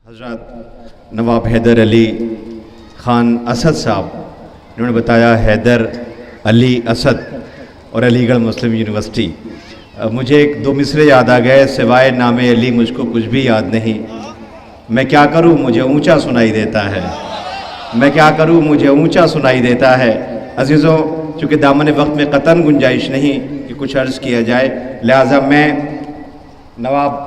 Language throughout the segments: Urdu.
حضرت نواب حیدر علی خان اسد صاحب انہوں نے بتایا حیدر علی اسد اور علی گڑھ مسلم یونیورسٹی. مجھے ایک دو مصرے یاد آ گئے، سوائے نام علی مجھ کو کچھ بھی یاد نہیں. میں کیا کروں مجھے اونچا سنائی دیتا ہے، میں کیا کروں مجھے اونچا سنائی دیتا ہے. عزیزوں، چونکہ دامن وقت میں قطعاً گنجائش نہیں کہ کچھ عرض کیا جائے، لہٰذا میں نواب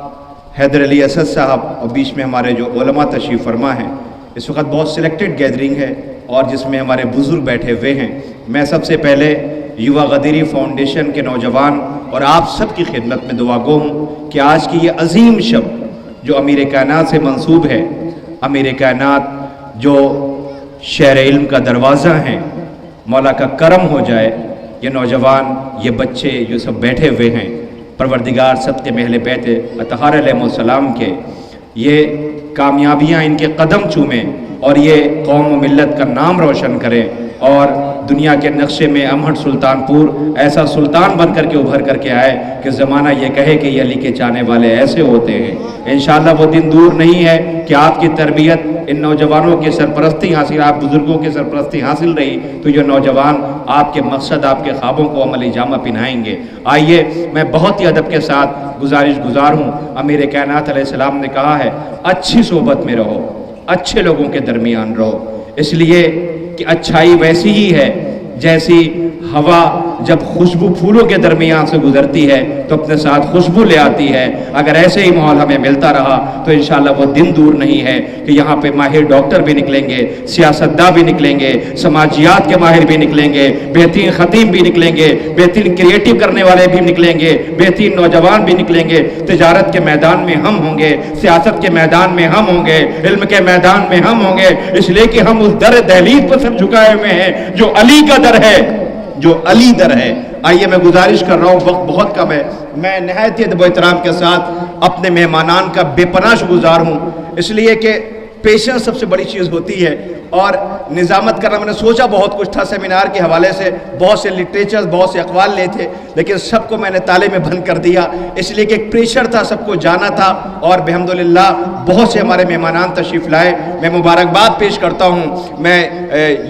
حیدر علی اسد صاحب اور بیچ میں ہمارے جو علماء تشریف فرما ہیں، اس وقت بہت سلیکٹڈ گیدرنگ ہے اور جس میں ہمارے بزرگ بیٹھے ہوئے ہیں. میں سب سے پہلے یووا غدیری فاؤنڈیشن کے نوجوان اور آپ سب کی خدمت میں دعا گو ہوں کہ آج کی یہ عظیم شب جو امیر کائنات سے منسوب ہے، امیر کائنات جو شہر علم کا دروازہ ہیں، مولا کا کرم ہو جائے. یہ نوجوان، یہ بچے جو سب بیٹھے ہوئے ہیں، پروردگار صدق اہل بیت اطہار علیہ السلام کے یہ کامیابیاں ان کے قدم چومیں اور یہ قوم و ملت کا نام روشن کریں اور دنیا کے نقشے میں امہٹ سلطان پور ایسا سلطان بن کر کے ابھر کر کے آئے کہ زمانہ یہ کہے کہ یہ علی کے چاہنے والے ایسے ہوتے ہیں. انشاءاللہ وہ دن دور نہیں ہے کہ آپ کی تربیت ان نوجوانوں کی سرپرستی حاصل، آپ بزرگوں کی سرپرستی حاصل رہی تو یہ نوجوان آپ کے مقصد، آپ کے خوابوں کو عملی جامہ پہنائیں گے. آئیے، میں بہت ہی ادب کے ساتھ گزار ہوں. امیر کائنات علیہ السلام نے کہا ہے اچھی صحبت میں رہو، اچھے لوگوں کے درمیان رہو، اس لیے کہ اچھائی ویسی ہی ہے جیسی ہوا جب خوشبو پھولوں کے درمیان سے گزرتی ہے تو اپنے ساتھ خوشبو لے آتی ہے. اگر ایسے ہی ماحول ہمیں ملتا رہا تو انشاءاللہ وہ دن دور نہیں ہے کہ یہاں پہ ماہر ڈاکٹر بھی نکلیں گے، سیاستداں بھی نکلیں گے، سماجیات کے ماہر بھی نکلیں گے، بہترین خطیب بھی نکلیں گے، بہترین کریٹو کرنے والے بھی نکلیں گے، بہترین نوجوان بھی نکلیں گے. تجارت کے میدان میں ہم ہوں گے، سیاست کے میدان میں ہم ہوں گے، علم کے میدان میں ہم ہوں گے، اس لیے کہ ہم اس در دہلیز پر سر جھکائے ہوئے ہیں جو علی کا در ہے، جو علی در ہے. آئیے، میں گزارش کر رہا ہوں، وقت بہت کم ہے، میں نہایت ادب و احترام کے ساتھ اپنے مہمانان کا بے پناہ شکرگزار ہوں، اس لیے کہ پیشنس سب سے بڑی چیز ہوتی ہے اور نظامت کرنا. میں نے سوچا بہت کچھ تھا سیمینار کے حوالے سے، بہت سے لٹریچرز، بہت سے اقوال لے تھے، لیکن سب کو میں نے تالے میں بند کر دیا، اس لیے کہ ایک پریشر تھا، سب کو جانا تھا اور بحمدللہ بہت سے ہمارے مہمانان تشریف لائے. میں مبارکباد پیش کرتا ہوں میں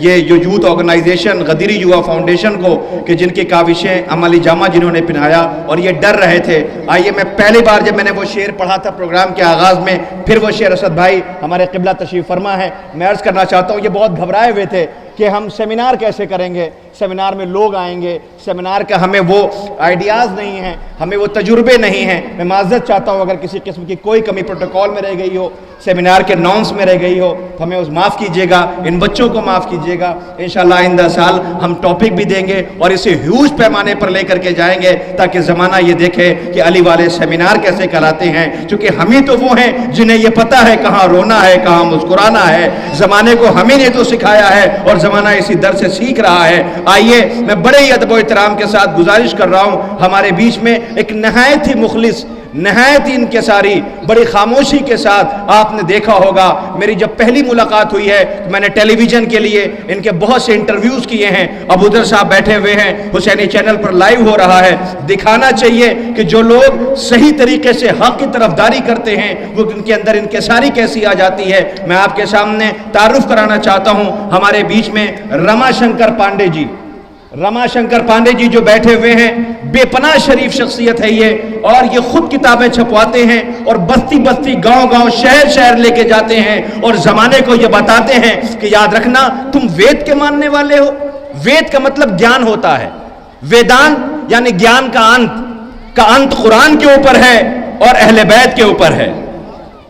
یہ یوتھ آرگنائزیشن غدیری یووا فاؤنڈیشن کو کہ جن کی کاوشیں عملی جامہ جنہوں نے پہنایا اور یہ ڈر رہے تھے. آئیے، میں پہلی بار جب میں نے وہ شعر پڑھا تھا پروگرام کے آغاز میں، پھر وہ شعر اسد بھائی ہمارے قبلہ تشریف فرما ہے، میں عرض کرنا چاہتا ہوں، یہ بہت گھبرائے ہوئے تھے کہ ہم سیمینار کیسے کریں گے، سیمینار میں لوگ آئیں گے، سیمینار کا ہمیں وہ آئیڈیاز نہیں ہیں، ہمیں وہ تجربے نہیں ہیں. میں معذرت چاہتا ہوں اگر کسی قسم کی کوئی کمی پروٹوکول میں رہ گئی ہو، سیمینار کے نارمز میں رہ گئی ہو تو ہمیں اس معاف کیجیے گا، ان بچوں کو معاف کیجیے گا. انشاءاللہ آئندہ سال ہم ٹاپک بھی دیں گے اور اسے ہیوج پیمانے پر لے کر کے جائیں گے تاکہ زمانہ یہ دیکھے کہ علی والے سیمینار کیسے کراتے ہیں، چونکہ ہمیں تو وہ ہیں جنہیں یہ پتہ ہے کہاں رونا ہے، کہاں مسکرانا ہے. زمانے کو ہمیں نے تو سکھایا ہے اور زمانہ اسی در سے سیکھ رہا ہے. آئیے، میں بڑے ہی ادب و احترام کے ساتھ گزارش کر رہا ہوں، ہمارے بیچ میں ایک نہایت ہی مخلص، نہایت ہی انکساری، بڑی خاموشی کے ساتھ آپ نے دیکھا ہوگا. میری جب پہلی ملاقات ہوئی ہے تو میں نے ٹیلی ویژن کے لیے ان کے بہت سے انٹرویوز کیے ہیں. ابوذر صاحب بیٹھے ہوئے ہیں، حسینی چینل پر لائیو ہو رہا ہے. دکھانا چاہیے کہ جو لوگ صحیح طریقے سے حق کی طرفداری کرتے ہیں وہ ان کے اندر انکساری کیسی آ جاتی ہے. میں آپ کے سامنے تعارف کرانا چاہتا ہوں، ہمارے بیچ میں رما شنکر پانڈے جی، رما شنکر پانڈے جی جو بیٹھے ہوئے ہیں، بے پناہ شریف شخصیت ہے یہ، اور یہ خود کتابیں چھپواتے ہیں اور بستی بستی، گاؤں گاؤں، شہر شہر لے کے جاتے ہیں اور زمانے کو یہ بتاتے ہیں کہ یاد رکھنا تم وید کے ماننے والے ہو. وید کا مطلب گیان ہوتا ہے، ویدان یعنی گیان کا انت قرآن کے اوپر ہے اور اہل بیت کے اوپر ہے.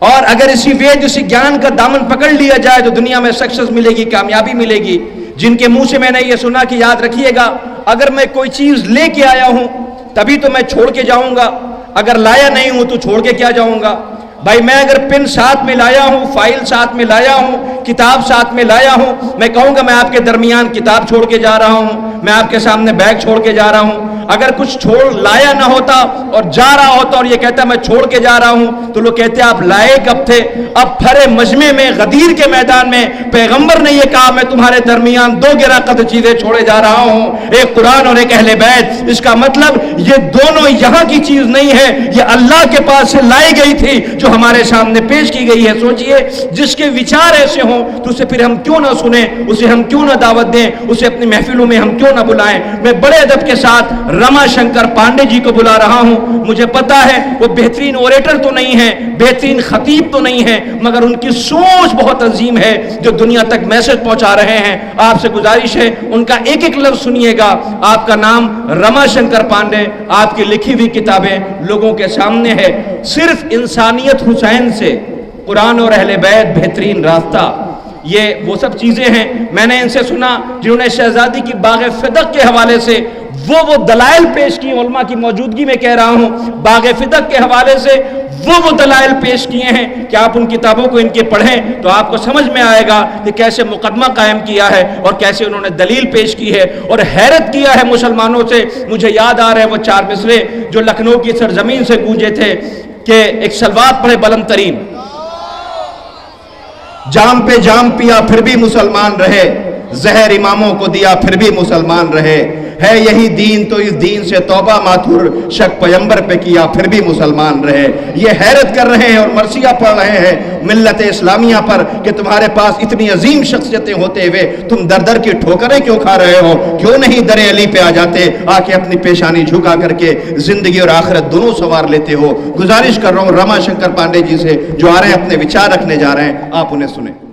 اور اگر اسی وید، اسی گیان کا دامن پکڑ لیا جائے تو دنیا میں سکسیس ملے گی، کامیابی ملے گی. جن کے منہ سے میں نے یہ سنا کہ یاد رکھیے گا اگر میں کوئی چیز لے کے آیا ہوں تبھی تو میں چھوڑ کے جاؤں گا، اگر لایا نہیں ہوں تو چھوڑ کے کیا جاؤں گا. بھائی میں اگر پن ساتھ میں لایا ہوں، فائل ساتھ میں لایا ہوں، کتاب ساتھ میں لایا ہوں، میں کہوں گا میں آپ کے درمیان کتاب چھوڑ کے جا رہا ہوں، میں آپ کے سامنے بیگ چھوڑ کے جا رہا ہوں. اگر کچھ چھوڑ لایا نہ ہوتا اور جا رہا ہوتا اور یہ کہتا میں چھوڑ کے جا رہا ہوں تو لوگ کہتے آپ لائے کب تھے؟ اب پھرے مجمع میں غدیر کے میدان میں پیغمبر نے یہ کہا میں تمہارے درمیان دو گرا قد چیزیں چھوڑے جا رہا ہوں، ایک قرآن اور ایک اہل بیت۔ اس کا مطلب یہ دونوں یہاں کی چیز نہیں ہے، یہ اللہ کے پاس سے لائی گئی تھی جو ہمارے سامنے پیش کی گئی ہے۔ سوچئے جس کے وچار ایسے ہوں تو اسے پھر ہم کیوں نہ سنیں، اسے ہم کیوں نہ دعوت دیں، اسے اپنی محفلوں میں ہم کیوں نہ بلائیں۔ میں بڑے ادب کے ساتھ رما شنکر پانڈے جی کو بلا رہا ہوں۔ مجھے پتا ہے وہ بہترین اوریٹر تو نہیں ہے، بہترین خطیب تو نہیں ہے، مگر ان کی سوچ بہت عظیم ہے جو دنیا تک میسج پہنچا رہے ہیں۔ آپ سے گزارش ہے ان کا ایک ایک لفظ سنیے گا۔ آپ کا نام رما شنکر پانڈے، آپ کی لکھی ہوئی کتابیں لوگوں کے سامنے ہے۔ صرف انسانیت حسین سے قرآن اور اہل بیت بہترین راستہ، یہ وہ سب چیزیں ہیں۔ میں نے ان سے سنا جنہوں نے شہزادی کی باغ فدق کے حوالے سے وہ دلائل پیش کی، علماء کی موجودگی میں کہہ رہا ہوں، باغ فدق کے حوالے سے وہ دلائل پیش کیے ہیں کہ آپ ان کتابوں کو ان کے پڑھیں تو آپ کو سمجھ میں آئے گا کہ کیسے مقدمہ قائم کیا ہے اور کیسے انہوں نے دلیل پیش کی ہے اور حیرت کیا ہے مسلمانوں سے۔ مجھے یاد آ رہے ہیں وہ 4 مصرے جو لکھنؤ کی سرزمین سے گونجے تھے کہ ایک سلوات پڑھے بلند ترین، جام پہ جام پیا پھر بھی مسلمان رہے، زہر اماموں کو دیا پھر بھی مسلمان رہے، ہے یہی دین تو اس دین سے توبہ ماتھر، شک پیغمبر پہ کیا پھر بھی مسلمان رہے۔ یہ حیرت کر رہے ہیں اور مرثیہ پڑھ رہے ہیں ملت اسلامیہ پر کہ تمہارے پاس اتنی عظیم شخصیتیں ہوتے ہوئے تم در در کی ٹھوکریں کیوں کھا رہے ہو؟ کیوں نہیں در علی پہ آ جاتے، آ کے اپنی پیشانی جھکا کر کے زندگی اور آخرت دونوں سنوار لیتے ہو؟ گزارش کر رہا ہوں رما شنکر پانڈے جی سے جو آ رہے ہیں اپنے وچار رکھنے جا رہے ہیں، آپ انہیں سنیں۔